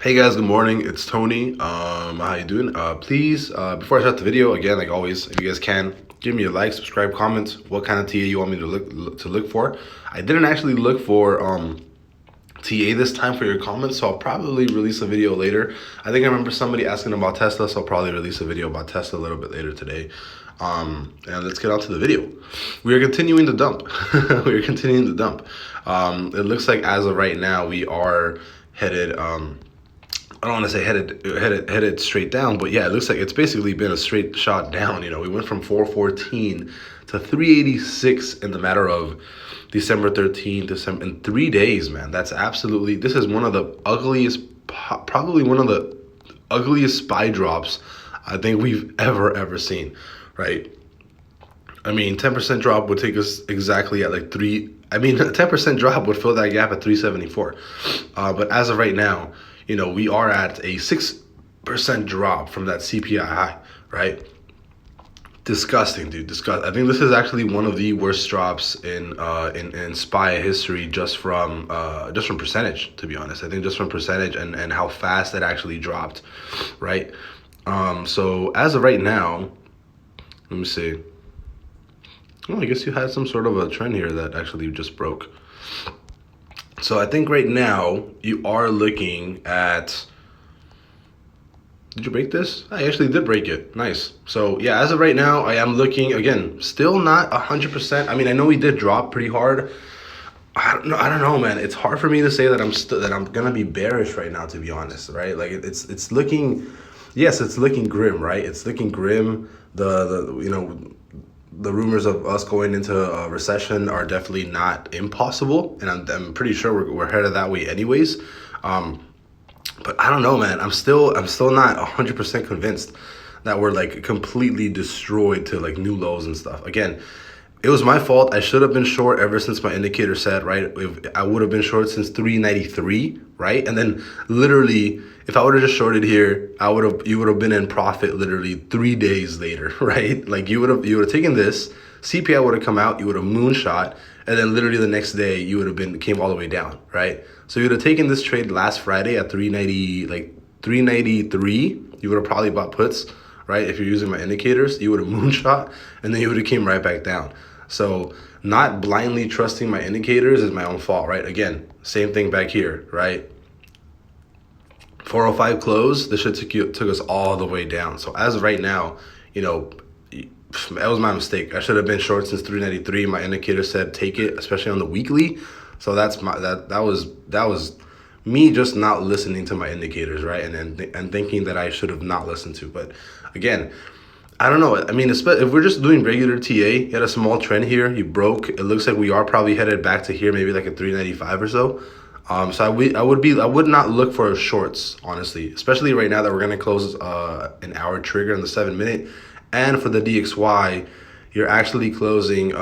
Hey guys, good morning. It's Tony. How you doing? Please, before I start the video, again, like always, if you guys can, give me a like, subscribe, comment. What kind of TA you want me to look for? I didn't actually look for TA this time for your comments, so I'll probably release a video later. I think I remember somebody asking about Tesla, so I'll probably release a video about Tesla a little bit later today. And let's get on to the video. We are continuing the dump. We are continuing the dump. It looks like as of right now, we are headed. I don't want to say headed straight down, but yeah, it looks like it's basically been a straight shot down. You know, we went from 414 to 386 in the matter of December 13th, in 3 days, man. That's absolutely, this is one of the ugliest, probably one of the ugliest SPY drops I think we've ever seen, right? I mean, 10% drop would take us exactly at like a 10% drop would fill that gap at 374. But as of right now, you know, we are at a 6% drop from that CPI high, right? Disgusting, dude. Disgusting. I think this is actually one of the worst drops in SPY history, just from percentage. To be honest, I think just from percentage and how fast it actually dropped, right? So as of right now, let me see. Oh, I guess you had some sort of a trend here that actually just broke. So I think right now you are looking at, did you break this? I actually did break it. Nice. So yeah, as of right now, I am looking, again, still not 100%. I mean, I know we did drop pretty hard. I don't know, man. It's hard for me to say that I'm gonna be bearish right now, to be honest, right? Like it's looking, yes, it's looking grim, right? It's looking grim. The rumors of us going into a recession are definitely not impossible, and I'm pretty sure we're headed that way anyways. But I don't know, man. I'm still not 100% convinced that we're like completely destroyed to like new lows and stuff. Again, it was my fault. I should have been short ever since my indicator said, right? If I would have been short since 393, right? And then literally, if I would have just shorted here, you would have been in profit literally 3 days later, right? Like you would have taken this, CPI would have come out, you would have moonshot, and then literally the next day you would have came all the way down, right? So you would have taken this trade last Friday at 390, like 393, you would have probably bought puts, right? If you're using my indicators, you would have moonshot, and then you would have came right back down. So not blindly trusting my indicators is my own fault, right? Again, same thing back here, right? 405 close, this shit took us all the way down. So as of right now, you know, that was my mistake. I should have been short since 393. My indicator said take it, especially on the weekly. So that was me just not listening to my indicators, right? And thinking that I should have not listened to. But again, I don't know. I mean, if we're just doing regular TA, you had a small trend here, you broke. It looks like we are probably headed back to here, maybe like a 395 or so. So I would not look for shorts, honestly, especially right now that we're gonna close an hour trigger in the 7 minute, and for the DXY, you're actually closing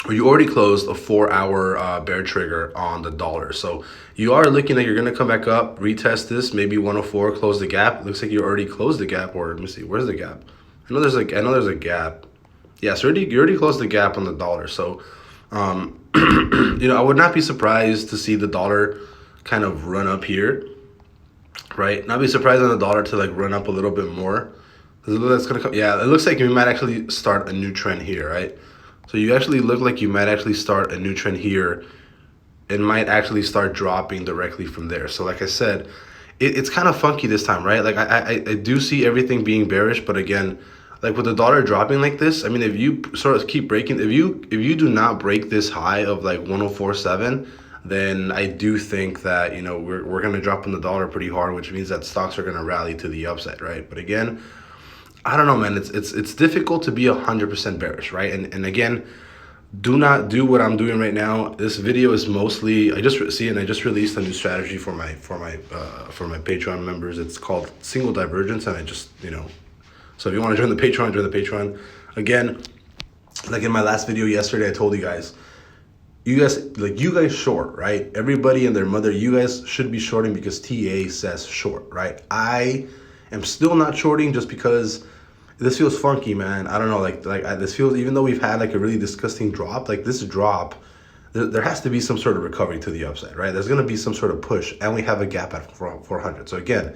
or you already closed a 4-hour bear trigger on the dollar. So you are looking like you're gonna come back up, retest this, maybe 104, close the gap. It looks like you already closed the gap, or let me see, where's the gap? I know there's a gap. Yeah, so you already closed the gap on the dollar. So you know, I would not be surprised to see the dollar kind of run up here, right? Not be surprised on the dollar to like run up a little bit more. That's gonna come. Yeah, it looks like we might actually start a new trend here, right? So you actually look like you might actually start a new trend here. It might actually start dropping directly from there. So like I said, it's kind of funky this time, right? Like I do see everything being bearish, but again, like with the dollar dropping like this, I mean, if you sort of keep breaking, if you do not break this high of like 104.7, then I do think that, you know, we're gonna drop in the dollar pretty hard, which means that stocks are gonna rally to the upside, right? But again, I don't know, man. It's difficult to be 100% bearish, right? And again, do not do what I'm doing right now. This video is mostly, I just released a new strategy for my Patreon members. It's called single divergence, and I just, you know. So if you want to join the Patreon, join the Patreon. Again, like in my last video yesterday, I told you guys short, right? Everybody and their mother, you guys should be shorting because TA says short, right? I am still not shorting just because this feels funky, man. I don't know, this feels, even though we've had like a really disgusting drop, like this drop there has to be some sort of recovery to the upside, right? There's going to be some sort of push, and we have a gap at 400. So again,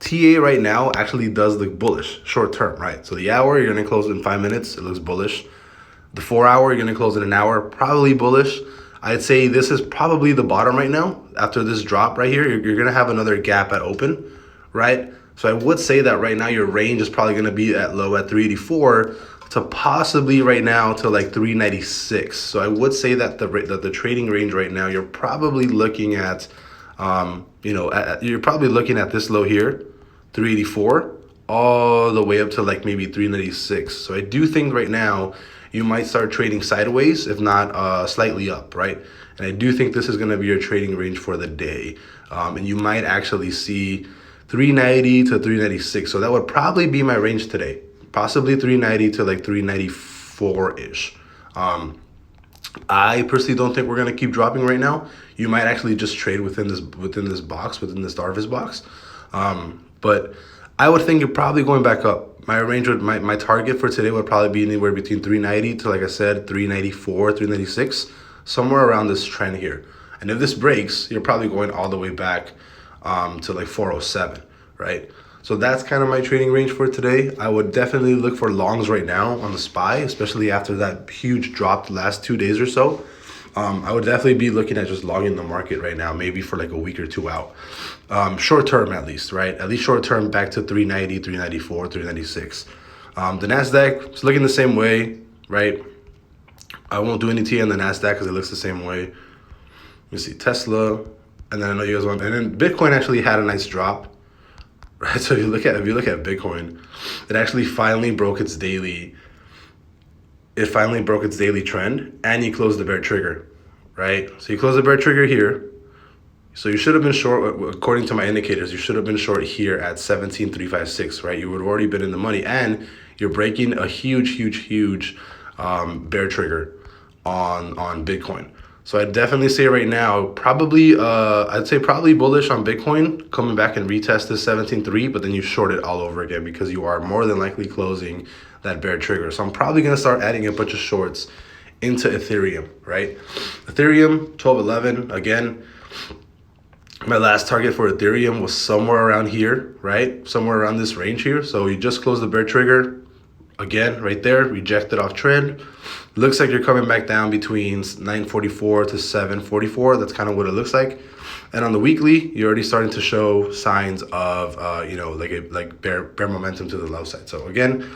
TA right now actually does look bullish short term, right? So the hour, you're going to close in 5 minutes. It looks bullish. The 4 hour, you're going to close in an hour, probably bullish. I'd say this is probably the bottom right now. After this drop right here, you're going to have another gap at open, right? So I would say that right now your range is probably going to be at low at 384 to possibly right now to like 396. So I would say that the trading range right now, you're probably looking at, you're probably looking at this low here, 384, all the way up to like maybe 396. So I do think right now you might start trading sideways, if not slightly up, right? And I do think this is going to be your trading range for the day. And you might actually see 390 to 396. So that would probably be my range today. Possibly 390 to like 394-ish. I personally don't think we're going to keep dropping right now. You might actually just trade within this box, within this Starfish box. But I would think you're probably going back up. My range would, my target for today would probably be anywhere between 390 to, like I said, 394, 396, somewhere around this trend here. And if this breaks, you're probably going all the way back to like 407, right? So that's kind of my trading range for today. I would definitely look for longs right now on the SPY, especially after that huge drop the last 2 days or so. I would definitely be looking at just longing the market right now, maybe for like a week or two out. Short term at least, right? At least short term back to 390, 394, 396. The NASDAQ is looking the same way, right? I won't do any T on the NASDAQ because it looks the same way. Let me see, Tesla. And then I know you guys want, and then Bitcoin actually had a nice drop, right? So if you look at Bitcoin, it actually finally broke its daily. It finally broke its daily trend, and you closed the bear trigger, right? So you close the bear trigger here. So you should have been short, according to my indicators, you should have been short here at 17,356, right? You would have already been in the money, and you're breaking a huge bear trigger on Bitcoin. So I'd definitely say right now, probably, I'd say probably bullish on Bitcoin, coming back and retest this 17.3, but then you short it all over again because you are more than likely closing that bear trigger. So I'm probably going to start adding a bunch of shorts into Ethereum, right? Ethereum, 1211, again, my last target for Ethereum was somewhere around here, right? Somewhere around this range here. So you just closed the bear trigger, again, right there, rejected off trend. Looks like you're coming back down between 944 to 744. That's kind of what it looks like. And on the weekly, you're already starting to show signs of, like bear momentum to the low side. So again,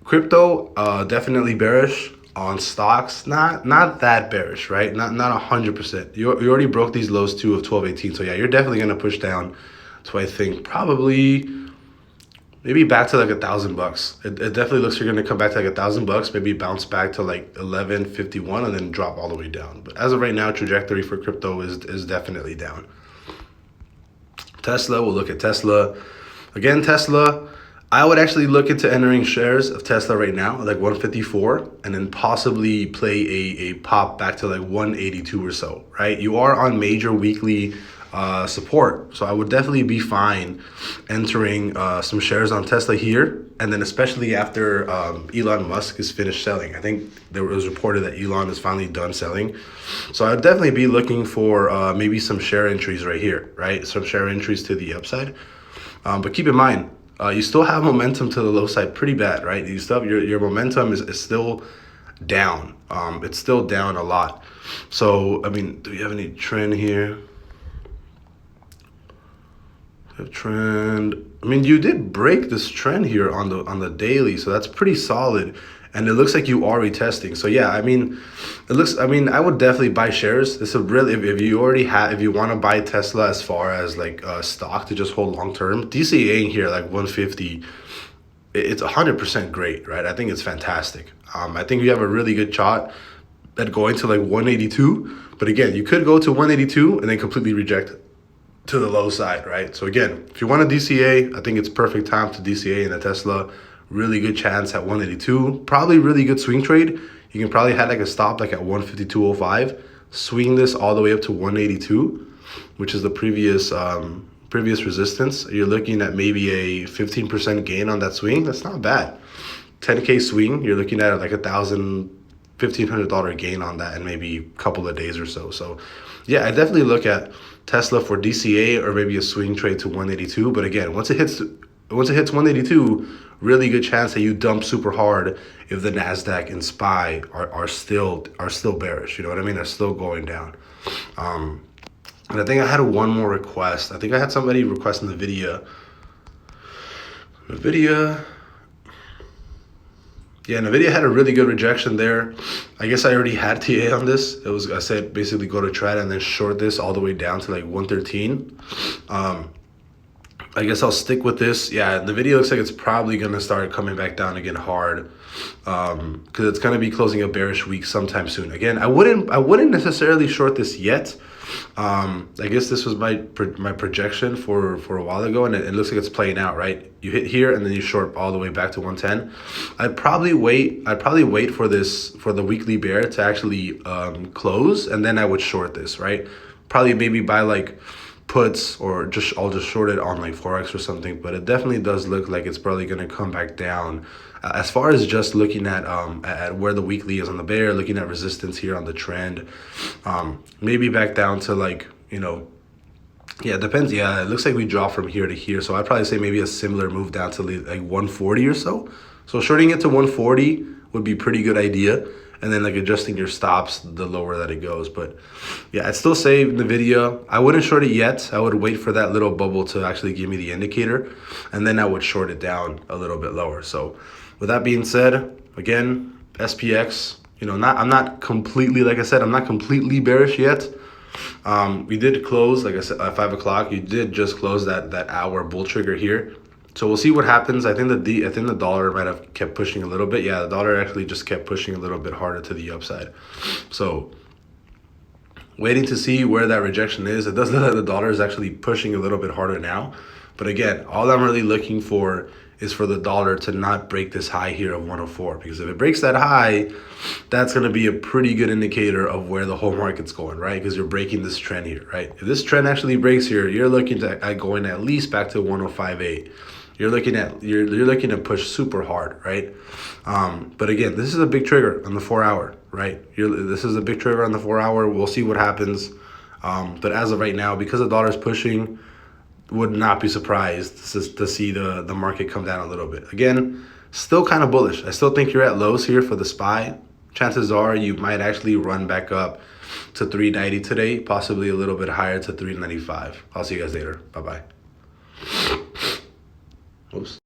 crypto, definitely bearish. On stocks, not that bearish, right? Not 100%. You already broke these lows too of 1218. So yeah, you're definitely gonna push down to, I think, probably maybe back to like $1,000. It definitely looks like you're gonna come back to like $1,000, maybe bounce back to like 1151 and then drop all the way down. But as of right now, trajectory for crypto is definitely down. Tesla, we'll look at Tesla. Again, Tesla, I would actually look into entering shares of Tesla right now, like 154, and then possibly play a pop back to like 182 or so, right? You are on major weekly support, so I would definitely be fine entering some shares on Tesla here, and then especially after Elon Musk is finished selling. I think there was reported that Elon is finally done selling, so I'd definitely be looking for maybe some share entries right here, right? Some share entries to the upside, but keep in mind, you still have momentum to the low side pretty bad, right? You still have your momentum is still down. It's still down a lot. So, I mean, do we have any trend here? Trend. I mean, you did break this trend here on the daily, so that's pretty solid. And it looks like you are retesting. So yeah, I mean, I would definitely buy shares. This is really, if you already have, if you want to buy Tesla as far as like stock to just hold long term, DCAing here like 150, it's 100% great, right? I think it's fantastic. I think you have a really good shot at going to like 182. But again, you could go to 182 and then completely reject it to the low side, right? So again, if you want to DCA, I think it's perfect time to DCA in a Tesla. Really good chance at 182. Probably really good swing trade. You can probably have like a stop like at 152.05. Swing this all the way up to 182, which is the previous resistance. You're looking at maybe a 15% gain on that swing. That's not bad. 10K swing, you're looking at like $1,000 $1,500 gain on that in maybe a couple of days or so. So yeah, I definitely look at Tesla for DCA or maybe a swing trade to 182. But again, once it hits 182, really good chance that you dump super hard if the Nasdaq and SPY are still bearish. You know what I mean? They're still going down. And I think I had one more request. I think I had somebody request in the video. Yeah, NVIDIA had a really good rejection there. I guess I already had TA on this. I said basically go to trad and then short this all the way down to like 113. I guess I'll stick with this. Yeah, the video looks like it's probably gonna start coming back down again hard, because it's gonna be closing a bearish week sometime soon. Again, I wouldn't necessarily short this yet. I guess this was my projection for a while ago, and it looks like it's playing out, right? You hit here and then you short all the way back to 110. I'd probably wait for the weekly bear to actually close, and then I would short this, right? Probably maybe buy like puts, or I'll just short it on like Forex or something. But it definitely does look like it's probably going to come back down. As far as just looking at where the weekly is on the bear, looking at resistance here on the trend, maybe back down to like, yeah, it depends. Yeah, it looks like we drop from here to here. So I'd probably say maybe a similar move down to like 140 or so. So shorting it to 140 would be a pretty good idea. And then like adjusting your stops the lower that it goes. But yeah, I'd still say in the video, I wouldn't short it yet. I would wait for that little bubble to actually give me the indicator. And then I would short it down a little bit lower. So with that being said, again, SPX, I'm not completely, like I said, I'm not completely bearish yet. We did close, like I said, at 5 o'clock. You did just close that hour bull trigger here. So we'll see what happens. I think the dollar might have kept pushing a little bit. Yeah, the dollar actually just kept pushing a little bit harder to the upside. So waiting to see where that rejection is. It does look like the dollar is actually pushing a little bit harder now. But again, all I'm really looking for is for the dollar to not break this high here of 104. Because if it breaks that high, that's going to be a pretty good indicator of where the whole market's going, right? Because you're breaking this trend here, right? If this trend actually breaks here, you're looking at going at least back to 105.8. You're looking to push super hard, right? But again, this is a big trigger on the 4 hour, right? This is a big trigger on the 4 hour. We'll see what happens. But as of right now, because the dollar is pushing, would not be surprised to see the market come down a little bit. Again, still kind of bullish. I still think you're at lows here for the SPY. Chances are you might actually run back up to 390 today, possibly a little bit higher to 395. I'll see you guys later. Bye-bye. Oops.